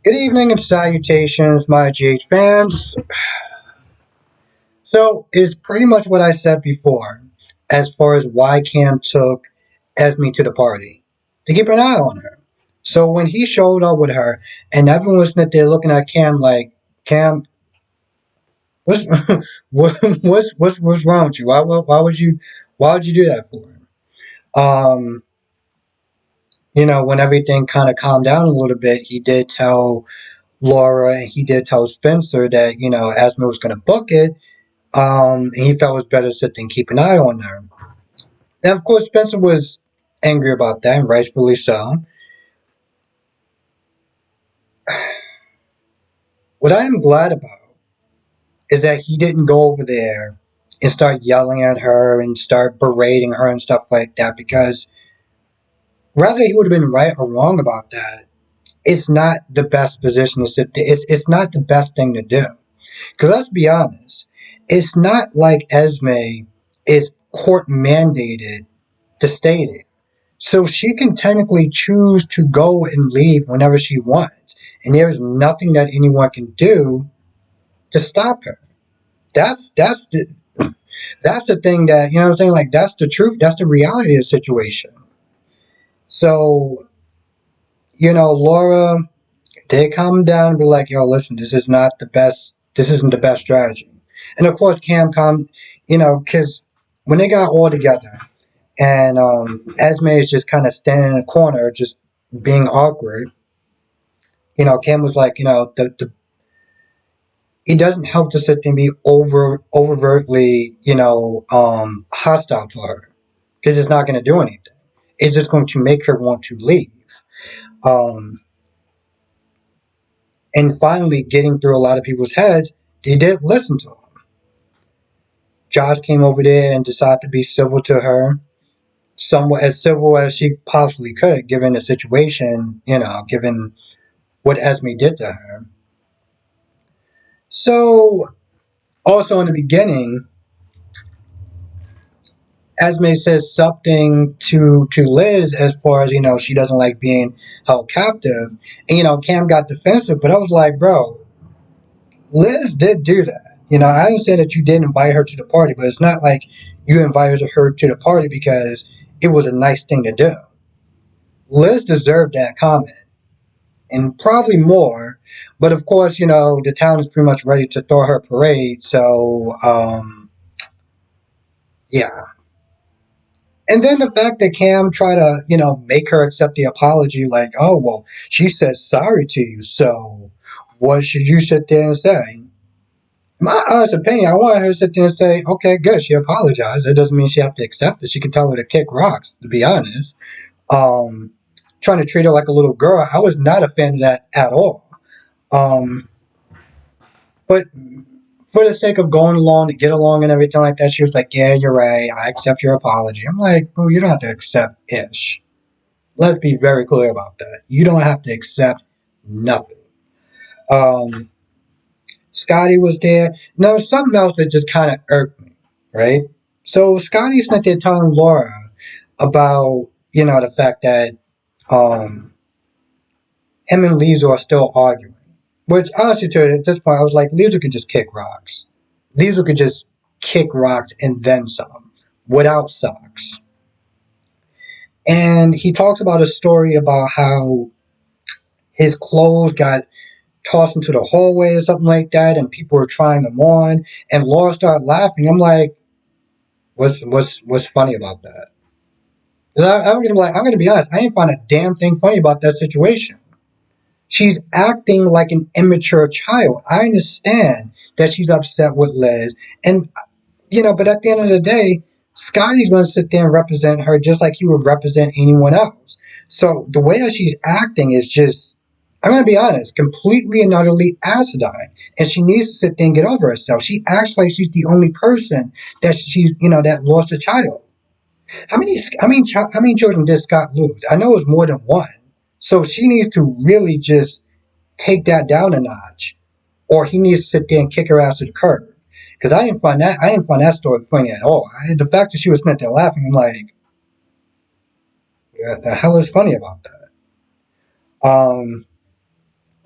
Good evening and salutations, my GH fans. So, it's pretty much what I said before as far as why Cam took Esme to the party to keep an eye on her. So, when he showed up with her and everyone was sitting there looking at Cam like, Cam, what's what's wrong with you? Why would you do that for him? Um, when everything kind of calmed down a little bit, he did tell Laura and he did tell Spencer that Esme was going to book it. And he felt it was better to sit there and keep an eye on her. And of course, Spencer was angry about that, and rightfully so. What I am glad about is that he didn't go over there and start yelling at her and start berating her and stuff like that, because whether he would have been right or wrong about that, it's not the best position to sit there. It's not the best thing to do. Because let's be honest, it's not like Esme is court mandated to stay there. So she can technically choose to go and leave whenever she wants. And there's nothing that anyone can do to stop her. That's the that's the thing that what I'm saying, like that's the truth, that's the reality of the situation. So, Laura did calm down and be like, yo, listen, this isn't the best strategy. And of course Cam because when they got all together and Esme is just kind of standing in a corner, just being awkward. Cam was like, he doesn't help to sit there and be overtly, hostile to her because it's not going to do anything. It's just going to make her want to leave. Um, and finally, getting through a lot of people's heads, they did listen to him. Josh came over there and decided to be civil to her, somewhat as civil as she possibly could, given the situation, given what Esme did to her. So, also in the beginning, Esme says something to Liz as far as she doesn't like being held captive, and Cam got defensive, but I was like, bro, Liz did do that. I understand that you did invite her to the party, but it's not like you invited her to the party because it was a nice thing to do. Liz deserved that comment and probably more, but of course, the town is pretty much ready to throw her a parade, so yeah. And then the fact that Cam tried to, make her accept the apology, like, oh, well, she said sorry to you, so what should you sit there and say? My honest opinion, I want her to sit there and say, okay, good, she apologized. It doesn't mean she have to accept it. She can tell her to kick rocks, to be honest. Um, Trying to treat her like a little girl, I was not a fan of that at all. Um, but for the sake of going along to get along and everything like that, she was like, yeah, you're right. I accept your apology. I'm like, boo, you don't have to accept ish. Let's be very clear about that. You don't have to accept nothing. Um, Scotty was there. Now, something else that just kind of irked me, right? So Scotty's not there telling Laura about, the fact that um, him and Lisa are still arguing. Which, honestly, at this point, I was like, Lisa could just kick rocks. Lisa could just kick rocks and then some, without socks. And he talks about a story about how his clothes got tossed into the hallway or something like that, and people were trying them on, and Laura started laughing. I'm like, what's funny about that? I'm gonna be honest, I didn't find a damn thing funny about that situation. She's acting like an immature child. I understand that she's upset with Liz, and but at the end of the day, Scotty's going to sit there and represent her just like he would represent anyone else. So the way that she's acting is just, I'm going to be honest, completely and utterly acidine. And she needs to sit there and get over herself. She acts like she's the only person that that lost a child. How many children did Scott lose? I know it was more than one. So she needs to really just take that down a notch, or he needs to sit there and kick her ass to the curb. Because I didn't find that story funny at all. The fact that she was sitting there laughing, I'm like, what the hell is funny about that? Um,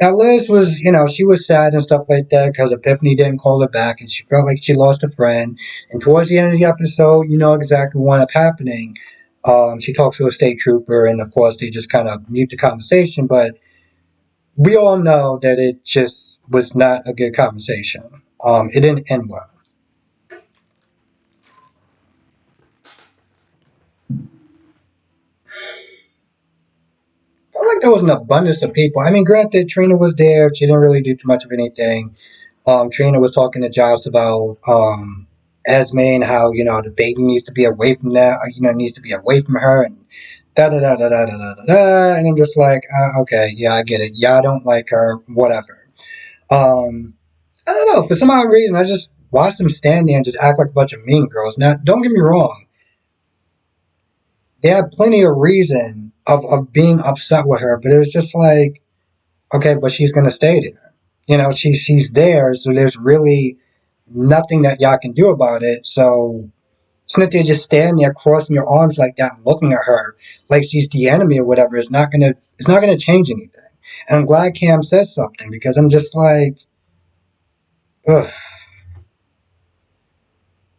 Now Liz was, she was sad and stuff like that because Epiphany didn't call her back, and she felt like she lost a friend. And towards the end of the episode, you know exactly what ended up happening. She talks to a state trooper, and of course they just kind of mute the conversation. But we all know that it just was not a good conversation. It didn't end well. I felt like there was an abundance of people. I mean, granted, Trina was there. She didn't really do too much of anything. Trina was talking to Giles about Esme and how the baby needs to be away from that, or, needs to be away from her, and da da da da da da da da. And I'm just like, okay, yeah, I get it. Yeah, I don't like her, whatever. Um, I don't know. For some odd reason, I just watched them stand there and just act like a bunch of mean girls. Now, don't get me wrong. They had plenty of reason of being upset with her, but it was just like, okay, but she's gonna stay there. She's there, so there's really nothing that y'all can do about it. So Cynthia just standing there crossing your arms like that and looking at her like she's the enemy or whatever is not gonna change anything. And I'm glad Cam said something because I'm just like, ugh.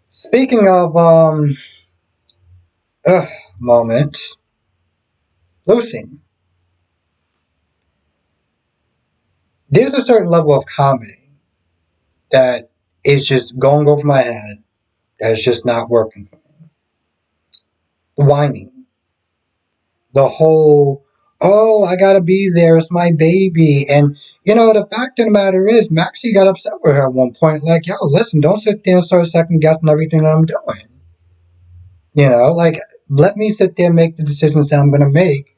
Speaking of ugh moments, Lucy, there's a certain level of comedy that is just going over my head that is just not working. The whining, the whole, oh, I gotta be there, it's my baby. And, the fact of the matter is, Maxie got upset with her at one point, like, yo, listen, don't sit there and start second guessing everything that I'm doing. Like, let me sit there and make the decisions that I'm gonna make.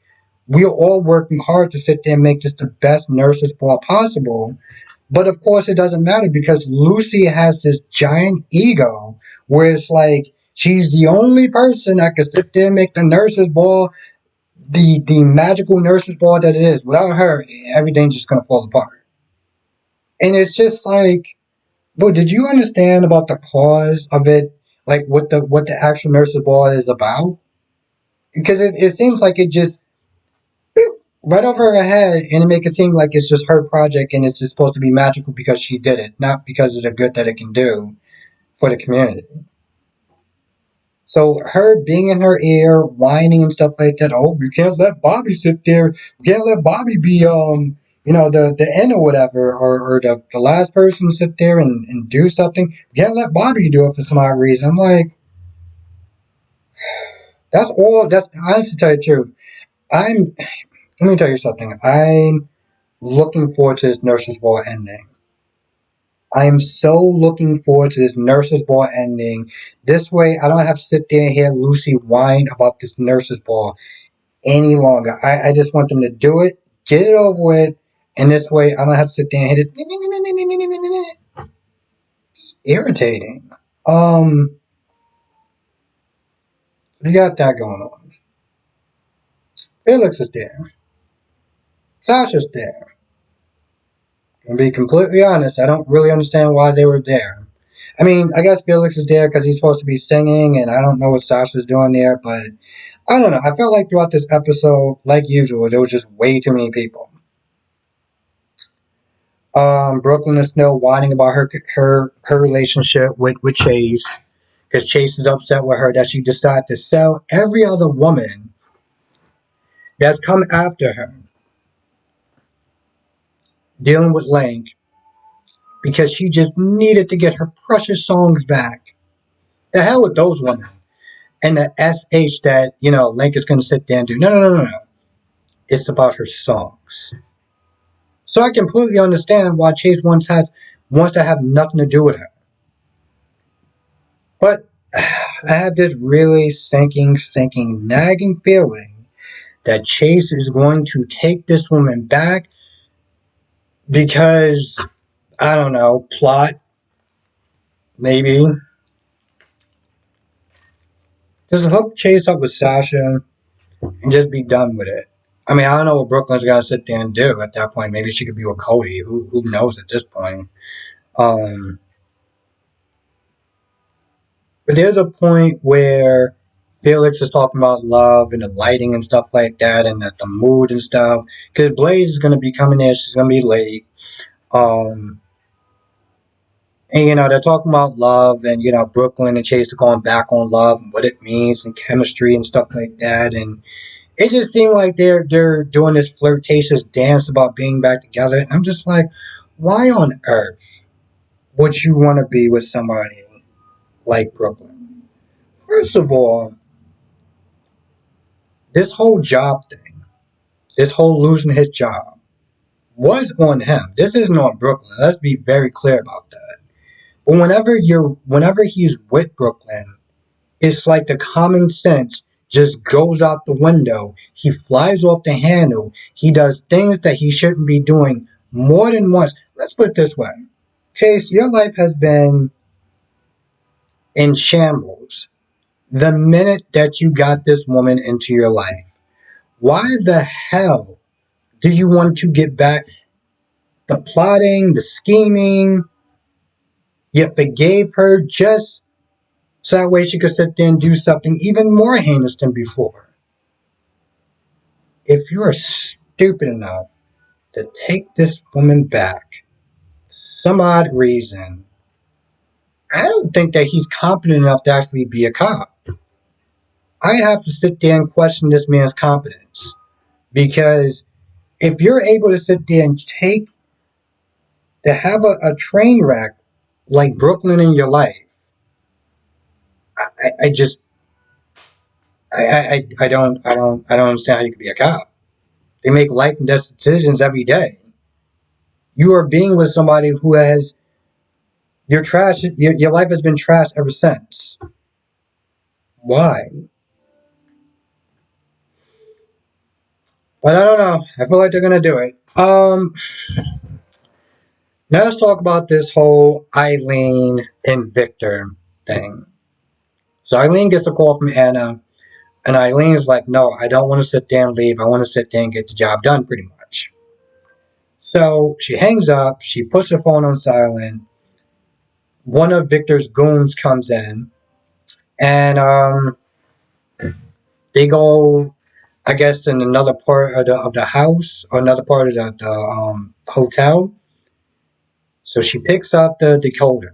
We are all working hard to sit there and make this the best nurses ball possible. But of course, it doesn't matter because Lucy has this giant ego where it's like she's the only person that can sit there and make the nurses ball the magical nurse's ball that it is. Without her, everything's just gonna fall apart. And it's just like, bro, did you understand about the cause of it? Like what the actual nurse's ball is about? Because it seems like it just right over her head, and it make it seem like it's just her project, and it's just supposed to be magical because she did it, not because of the good that it can do for the community. So her being in her ear, whining and stuff like that. Oh, you can't let Bobby sit there. You can't let Bobby be the end or whatever, or the last person to sit there and do something. You can't let Bobby do it for some odd reason. I'm like, that's all. That's honestly to tell you the truth. I'm. Let me tell you something. I'm looking forward to this nurses ball ending. I am so looking forward to this nurses ball ending. This way, I don't have to sit there and hear Lucy whine about this nurses ball any longer. I just want them to do it, get it over with, and this way I don't have to sit there and hit it. It's irritating. We got that going on. Felix is there. Sasha's there. To be completely honest, I don't really understand why they were there. I mean, I guess Felix is there because he's supposed to be singing, and I don't know what Sasha's doing there, but I don't know. I felt like throughout this episode, like usual, there was just way too many people. Brooklyn is still whining about her relationship with Chase because Chase is upset with her that she decided to sell every other woman that's come after her, dealing with Link, because she just needed to get her precious songs back. The hell with those women. And the SH that, Link is going to sit there and do. No, no, no, no, no. It's about her songs. So I completely understand why Chase wants to have nothing to do with her. But I have this really sinking, nagging feeling that Chase is going to take this woman back because, I don't know, plot, maybe. Just hook Chase up with Sasha and just be done with it. I mean, I don't know what Brooklyn's going to sit there and do at that point. Maybe she could be with Cody. Who knows at this point? Um, but there's a point where Felix is talking about love and the lighting and stuff like that, and the mood and stuff. Because Blaze is going to be coming in, she's going to be late. Um, and they're talking about love and Brooklyn and Chase are going back on love and what it means and chemistry and stuff like that. And it just seemed like they're doing this flirtatious dance about being back together. And I'm just like, why on earth would you want to be with somebody like Brooklyn? First of all, this whole job thing, this whole losing his job, was on him. This isn't on Brooklyn. Let's be very clear about that. But whenever he's with Brooklyn, it's like the common sense just goes out the window. He flies off the handle. He does things that he shouldn't be doing more than once. Let's put it this way. Chase, your life has been in shambles the minute that you got this woman into your life. Why the hell do you want to get back? The plotting, the scheming, you forgave her just so that way she could sit there and do something even more heinous than before. If you're stupid enough to take this woman back, for some odd reason, I don't think that he's competent enough to actually be a cop. I have to sit there and question this man's competence. Because if you're able to sit there and have a train wreck like Brooklyn in your life, I just I don't understand how you could be a cop. They make life and death decisions every day. You are being with somebody who has your trash. Your life has been trashed ever since. Why? But I don't know. I feel like they're gonna do it. Now let's talk about this whole Eileen and Victor thing. So Eileen gets a call from Anna, and Eileen's like, "No, I don't want to sit there and leave. I want to sit there and get the job done, pretty much." So she hangs up. She puts her phone on silent. One of Victor's goons comes in, and they go, I guess, in another part of the house or another part of the hotel. So she picks up the decoder.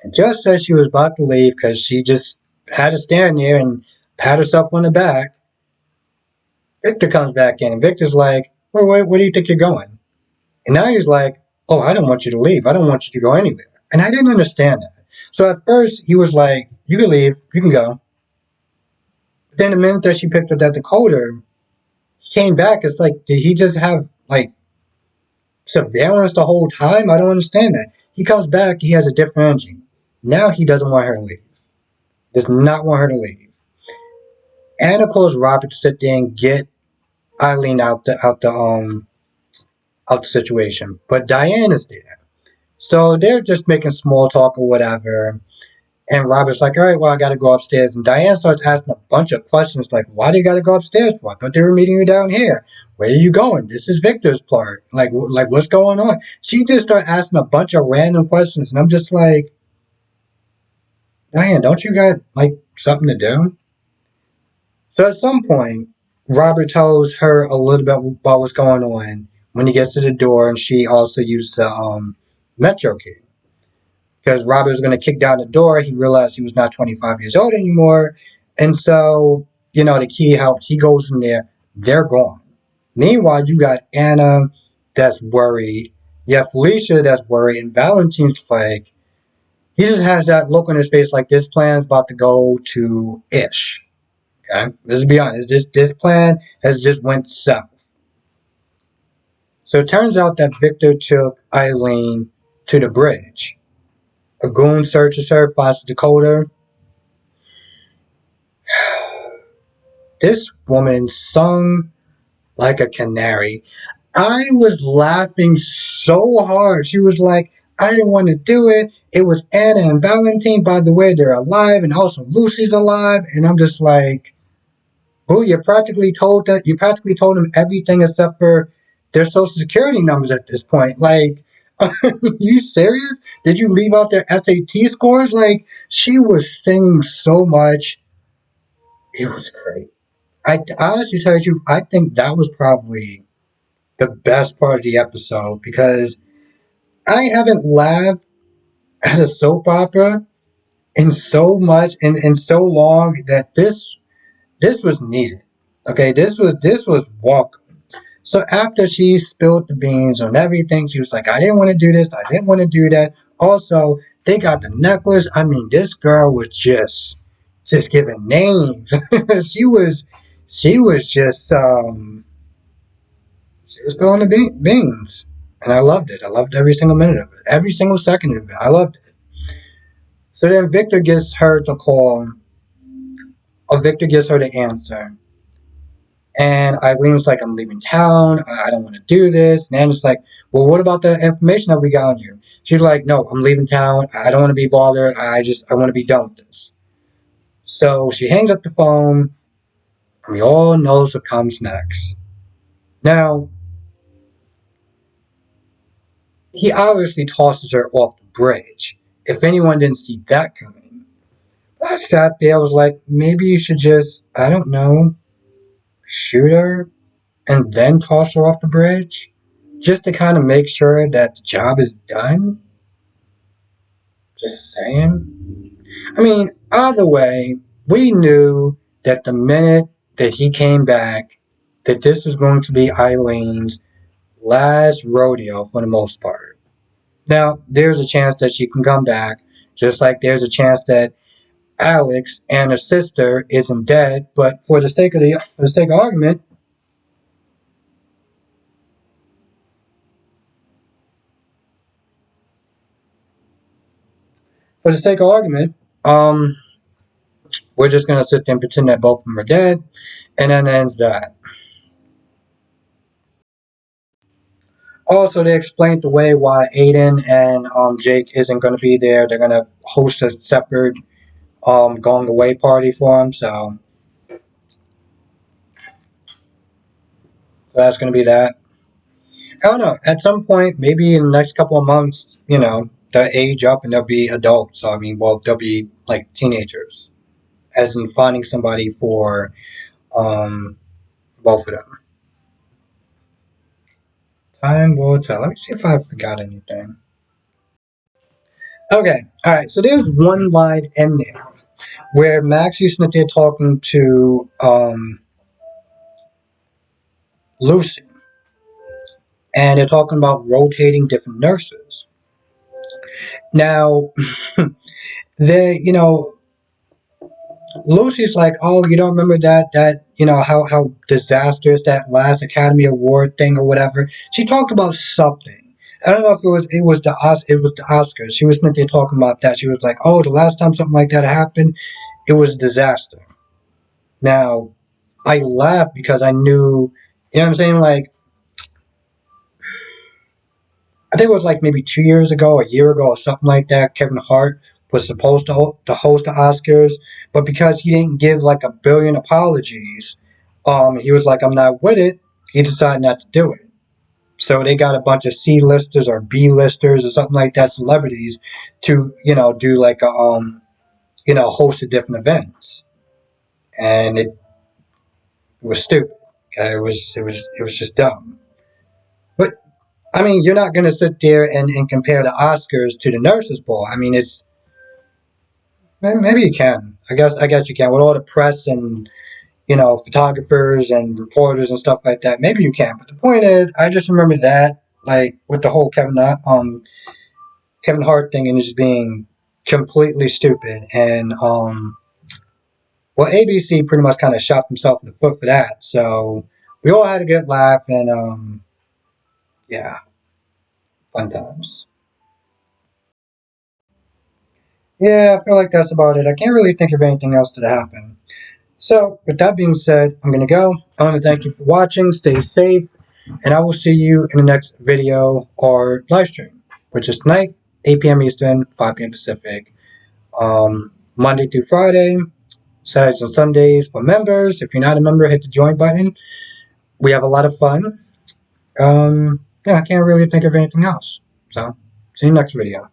And just as she was about to leave, because she just had to stand there and pat herself on the back, Victor comes back in. And Victor's like, where do you think you're going? And now he's like, oh, I don't want you to leave. I don't want you to go anywhere. And I didn't understand that. So at first, he was like, you can leave. You can go. But then the minute that she picked up that decoder, he came back. It's like, did he just have, like, surveillance the whole time? I don't understand that. He comes back. He has a different energy. Now he doesn't want her to leave. Does not want her to leave. Anna calls Robert to sit there and get Eileen out the situation. But Diane is there. So they're just making small talk or whatever. And Robert's like, all right, well, I got to go upstairs. And Diane starts asking a bunch of questions like, why do you got to go upstairs for? I thought they were meeting you down here. Where are you going? This is Victor's part. Like what's going on? She just started asking a bunch of random questions. And I'm just like, Diane, don't you got, like, something to do? So at some point, Robert tells her a little bit about what's going on when he gets to the door, and she also used the Metro key. Because Robert was going to kick down the door, he realized he was not 25 years old anymore. And so, the key helped. He goes in there. They're gone. Meanwhile, you got Anna that's worried. You have Felicia that's worried. And Valentine's like, he just has that look on his face like this plan's about to go to ish. Okay? Let's be honest. This plan has just went south. So it turns out that Victor took Eileen to the bridge. A goon searches her, finds the decoder. This woman sung like a canary. I was laughing so hard. She was like, I didn't want to do it. It was Anna and Valentine. By the way, they're alive, and also Lucy's alive. And I'm just like, oh, you practically told them everything except for their social security numbers at this point. Like, are you serious? Did you leave out their SAT scores? Like, she was singing so much. It was great. I honestly tell you, the truth, I think that was probably the best part of the episode because I haven't laughed at a soap opera in so much in so long that this was needed. Okay, this was welcome. So after she spilled the beans on everything, she was like, I didn't want to do this, I didn't want to do that. Also, they got the necklace. I mean, this girl was just giving names. she was she was just she was spilling the beans. And I loved it. I loved every single minute of it. Every single second of it. I loved it. So then Victor gets her to call, or Victor gives her the answer. And Eileen's like, I'm leaving town. I don't want to do this. And Anna's like, well, what about the information that we got on you? She's like, no, I'm leaving town. I don't want to be bothered. I want to be done with this. So she hangs up the phone, and we all know what comes next. Now, he obviously tosses her off the bridge. If anyone didn't see that coming, I sat there. I was like, maybe you should just, I don't know, shoot her and then toss her off the bridge, just to kind of make sure that the job is done. Just saying. I mean, either way, we knew that the minute that he came back, that this was going to be Eileen's last rodeo for the most part. Now, there's a chance that she can come back, just like there's a chance that Alex and her sister isn't dead. But for the sake of argument, for the sake of argument, um, we're just gonna sit there and pretend that both of them are dead, and then ends that. Also, they explained the way why Aiden and Jake isn't gonna be there. They're gonna host a separate going away party for him. So that's gonna be that. I don't know. At some point, maybe in the next couple of months, they'll age up and they'll be adults. So I mean, well, they'll be like teenagers, as in finding somebody for um both of them. Time will tell. Let me see if I forgot anything. Okay, all right. So there's one line in there where Max is sitting there talking to Lucy, and they're talking about rotating different nurses. Now, they, Lucy's like, "Oh, you don't remember how disastrous that last Academy Award thing or whatever." She talked about something. I don't know if it was the Oscars. She was sitting there talking about that. She was like, "Oh, the last time something like that happened, it was a disaster." Now, I laughed because I knew, you know what I'm saying? Like, I think it was like maybe 2 years ago, a year ago, or something like that. Kevin Hart was supposed to host the Oscars, but because he didn't give like a billion apologies, he was like, "I'm not with it." He decided not to do it. So they got a bunch of C listers or B listers or something like that, celebrities, to do like a host of different events, and it was stupid. Okay? It was just dumb. But I mean, you're not going to sit there and compare the Oscars to the Nurses Ball. I mean, it's maybe you can. I guess you can with all the press and photographers and reporters and stuff like that. Maybe you can. But the point is, I just remember that like with the whole Kevin Hart thing and just being completely stupid and well, ABC pretty much kind of shot themselves in the foot for that. So we all had a good laugh and yeah, fun times. Yeah, I feel like that's about it. I can't really think of anything else that happened. So, with that being said, I'm going to go. I want to thank you for watching. Stay safe. And I will see you in the next video or live stream, which is tonight, 8 p.m. Eastern, 5 p.m. Pacific. Monday through Friday, Saturdays and Sundays for members. If you're not a member, hit the join button. We have a lot of fun. Yeah, I can't really think of anything else. So, see you next video.